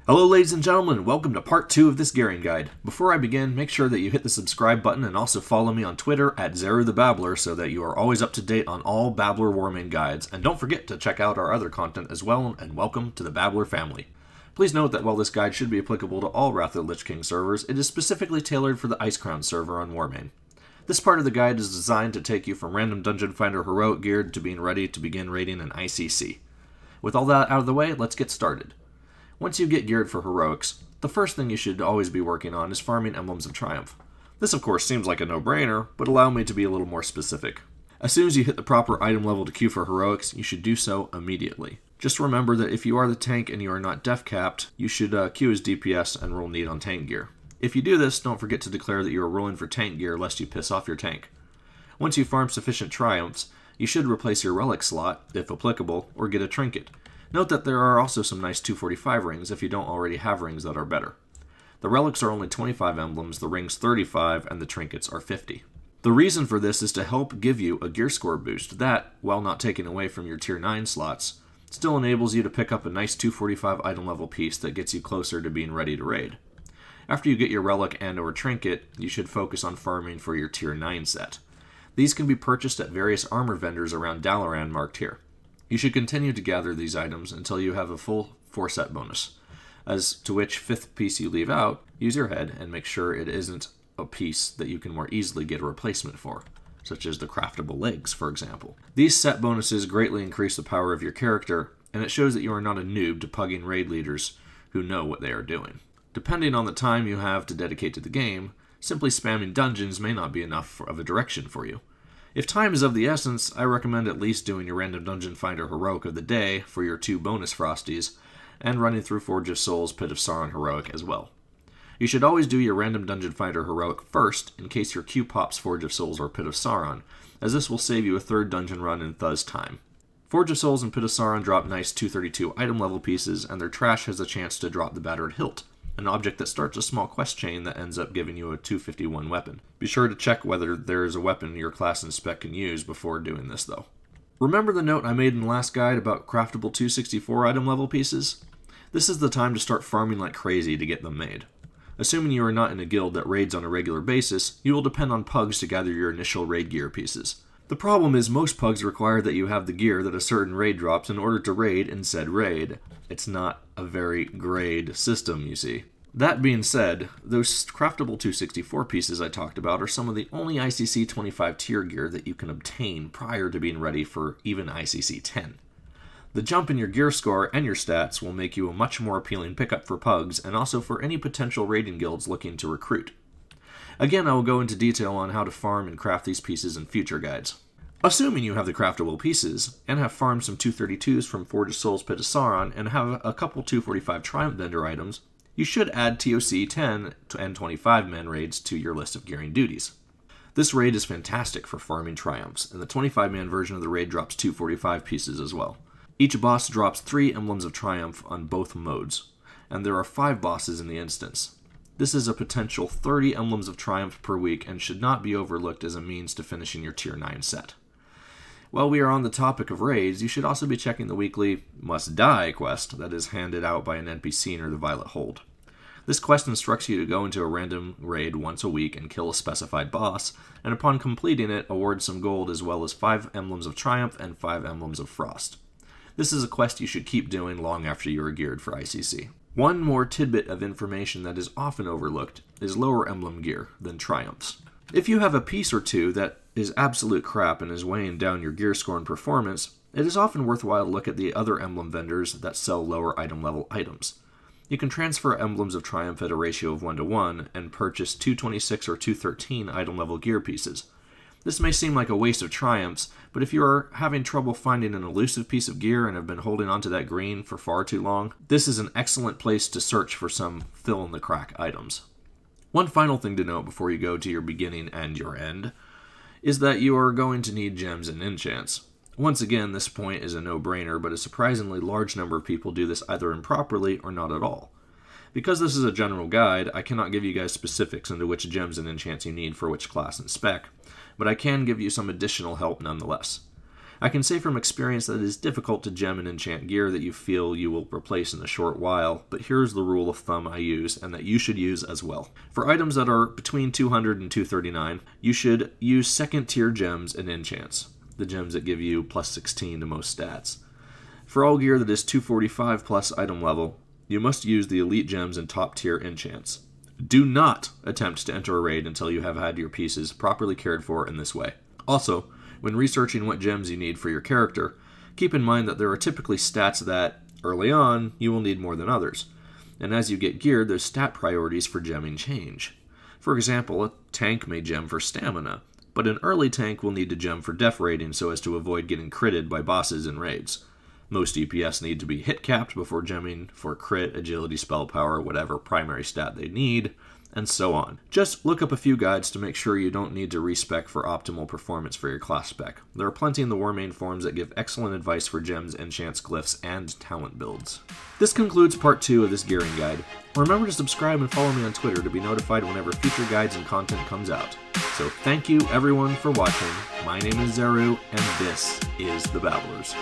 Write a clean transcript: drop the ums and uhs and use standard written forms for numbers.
Hello ladies and gentlemen, welcome to part 2 of this gearing guide. Before I begin, make sure that you hit the subscribe button and also follow me on Twitter at ZeruTheBabbler so that you are always up to date on all Babbler Warmane guides, and don't forget to check out our other content as well, and welcome to the Babbler family. Please note that while this guide should be applicable to all Wrath of the Lich King servers, it is specifically tailored for the Icecrown server on Warmane. This part of the guide is designed to take you from random Dungeon Finder heroic gear to being ready to begin raiding an ICC. With all that out of the way, let's get started. Once you get geared for heroics, the first thing you should always be working on is farming Emblems of Triumph. This of course seems like a no-brainer, but allow me to be a little more specific. As soon as you hit the proper item level to queue for heroics, you should do so immediately. Just remember that if you are the tank and you are not def capped, you should queue as DPS and roll need on tank gear. If you do this, don't forget to declare that you are rolling for tank gear lest you piss off your tank. Once you farm sufficient triumphs, you should replace your relic slot, if applicable, or get a trinket. Note that there are also some nice 245 rings if you don't already have rings that are better. The relics are only 25 emblems, the rings 35, and the trinkets are 50. The reason for this is to help give you a gear score boost that, while not taking away from your tier 9 slots, still enables you to pick up a nice 245 item level piece that gets you closer to being ready to raid. After you get your relic and or trinket, you should focus on farming for your tier 9 set. These can be purchased at various armor vendors around Dalaran marked here. You should continue to gather these items until you have a full 4-set bonus, as to which 5th piece you leave out, use your head and make sure it isn't a piece that you can more easily get a replacement for, such as the craftable legs, for example. These set bonuses greatly increase the power of your character, and it shows that you are not a noob to pugging raid leaders who know what they are doing. Depending on the time you have to dedicate to the game, simply spamming dungeons may not be enough of a direction for you. If time is of the essence, I recommend at least doing your random Dungeon Finder heroic of the day for your 2 bonus frosties, and running through Forge of Souls, Pit of Sauron heroic as well. You should always do your random Dungeon Finder heroic first in case your queue pops Forge of Souls or Pit of Sauron, as this will save you a 3rd dungeon run in Thuz time. Forge of Souls and Pit of Sauron drop nice 232 item level pieces, and their trash has a chance to drop the Battered Hilt, an object that starts a small quest chain that ends up giving you a 251 weapon. Be sure to check whether there is a weapon your class and spec can use before doing this though. Remember the note I made in the last guide about craftable 264 item level pieces? This is the time to start farming like crazy to get them made. Assuming you are not in a guild that raids on a regular basis, you will depend on pugs to gather your initial raid gear pieces. The problem is most pugs require that you have the gear that a certain raid drops in order to raid in said raid. It's not a very grade system, you see. That being said, those craftable 264 pieces I talked about are some of the only ICC 25 tier gear that you can obtain prior to being ready for even ICC 10. The jump in your gear score and your stats will make you a much more appealing pickup for pugs and also for any potential raiding guilds looking to recruit. Again, I will go into detail on how to farm and craft these pieces in future guides. Assuming you have the craftable pieces, and have farmed some 232s from Forge of Souls, Pit of Sauron, and have a couple 245 Triumph Vendor items, you should add TOC 10 and 25 man raids to your list of gearing duties. This raid is fantastic for farming triumphs, and the 25 man version of the raid drops 245 pieces as well. Each boss drops 3 Emblems of Triumph on both modes, and there are 5 bosses in the instance. This is a potential 30 Emblems of Triumph per week and should not be overlooked as a means to finishing your tier 9 set. While we are on the topic of raids, you should also be checking the weekly Must Die quest that is handed out by an NPC near the Violet Hold. This quest instructs you to go into a random raid once a week and kill a specified boss, and upon completing it, awards some gold as well as 5 Emblems of Triumph and 5 Emblems of Frost. This is a quest you should keep doing long after you are geared for ICC. One more tidbit of information that is often overlooked is lower emblem gear than Triumphs. If you have a piece or two that is absolute crap and is weighing down your gear score and performance, it is often worthwhile to look at the other emblem vendors that sell lower item level items. You can transfer Emblems of Triumph at a ratio of 1:1 and purchase 226 or 213 item level gear pieces. This may seem like a waste of Triumphs, but if you are having trouble finding an elusive piece of gear and have been holding onto that green for far too long, this is an excellent place to search for some fill-in-the-crack items. One final thing to note before you go to your beginning and your end is that you are going to need gems and enchants. Once again, this point is a no-brainer, but a surprisingly large number of people do this either improperly or not at all. Because this is a general guide, I cannot give you guys specifics into which gems and enchants you need for which class and spec, but I can give you some additional help nonetheless. I can say from experience that it is difficult to gem and enchant gear that you feel you will replace in a short while, but here's the rule of thumb I use and that you should use as well. For items that are between 200 and 239, you should use second tier gems and enchants, the gems that give you plus 16 to most stats. For all gear that is 245 plus item level, you must use the elite gems and top tier enchants. Do not attempt to enter a raid until you have had your pieces properly cared for in this way. Also, when researching what gems you need for your character, keep in mind that there are typically stats that, early on, you will need more than others. And as you get geared, those stat priorities for gemming change. For example, a tank may gem for stamina, but an early tank will need to gem for def rating so as to avoid getting critted by bosses in raids. Most DPS need to be hit capped before gemming for crit, agility, spell power, whatever primary stat they need, and so on. Just look up a few guides to make sure you don't need to respec for optimal performance for your class spec. There are plenty in the Warmane forums that give excellent advice for gems, enchants, glyphs, and talent builds. This concludes part 2 of this gearing guide. Remember to subscribe and follow me on Twitter to be notified whenever future guides and content comes out. So thank you everyone for watching. My name is Zeru, and this is The Babblers.